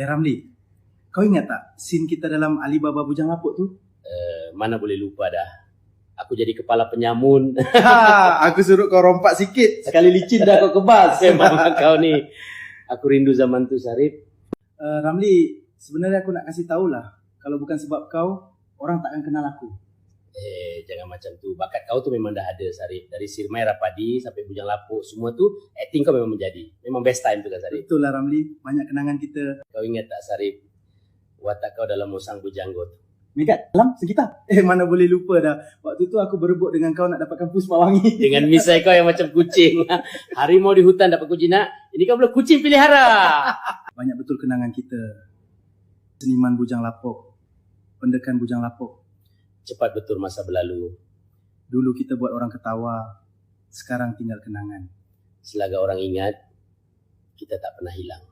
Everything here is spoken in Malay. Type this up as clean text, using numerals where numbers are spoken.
Ramli, kau ingat tak scene kita dalam Alibaba Bujang Lapuk tu? Mana boleh lupa dah. Aku jadi kepala penyamun. Aku suruh kau rompak sikit. Sekali licin dah kau kebas. Memang kau ni. Aku rindu zaman tu, Sarip. Ramli, sebenarnya aku nak kasih tahulah. Kalau bukan sebab kau, orang takkan kenal aku. Jangan macam tu. Bakat kau tu memang dah ada, Sarip. Dari Sirmai Rapadi sampai Bujang Lapuk, semua tu acting kau memang menjadi. Memang best time tu kan, Sarip. Betul lah Ramli, banyak kenangan kita. Kau ingat tak, Sarip? Watak kau dalam Musang Bujanggo tu. Megat, dalam sekitar. Mana boleh lupa dah. Waktu tu aku berebut dengan kau nak dapatkan puspa wangi. Dengan misai kau yang macam kucing. Harimau di hutan dapat kucing nak. Ini kau boleh kucing pelihara. Banyak betul kenangan kita. Seniman Bujang Lapuk. Pendekan Bujang Lapuk. Cepat betul masa berlalu. Dulu kita buat orang ketawa. Sekarang tinggal kenangan. Selagi orang ingat, kita tak pernah hilang.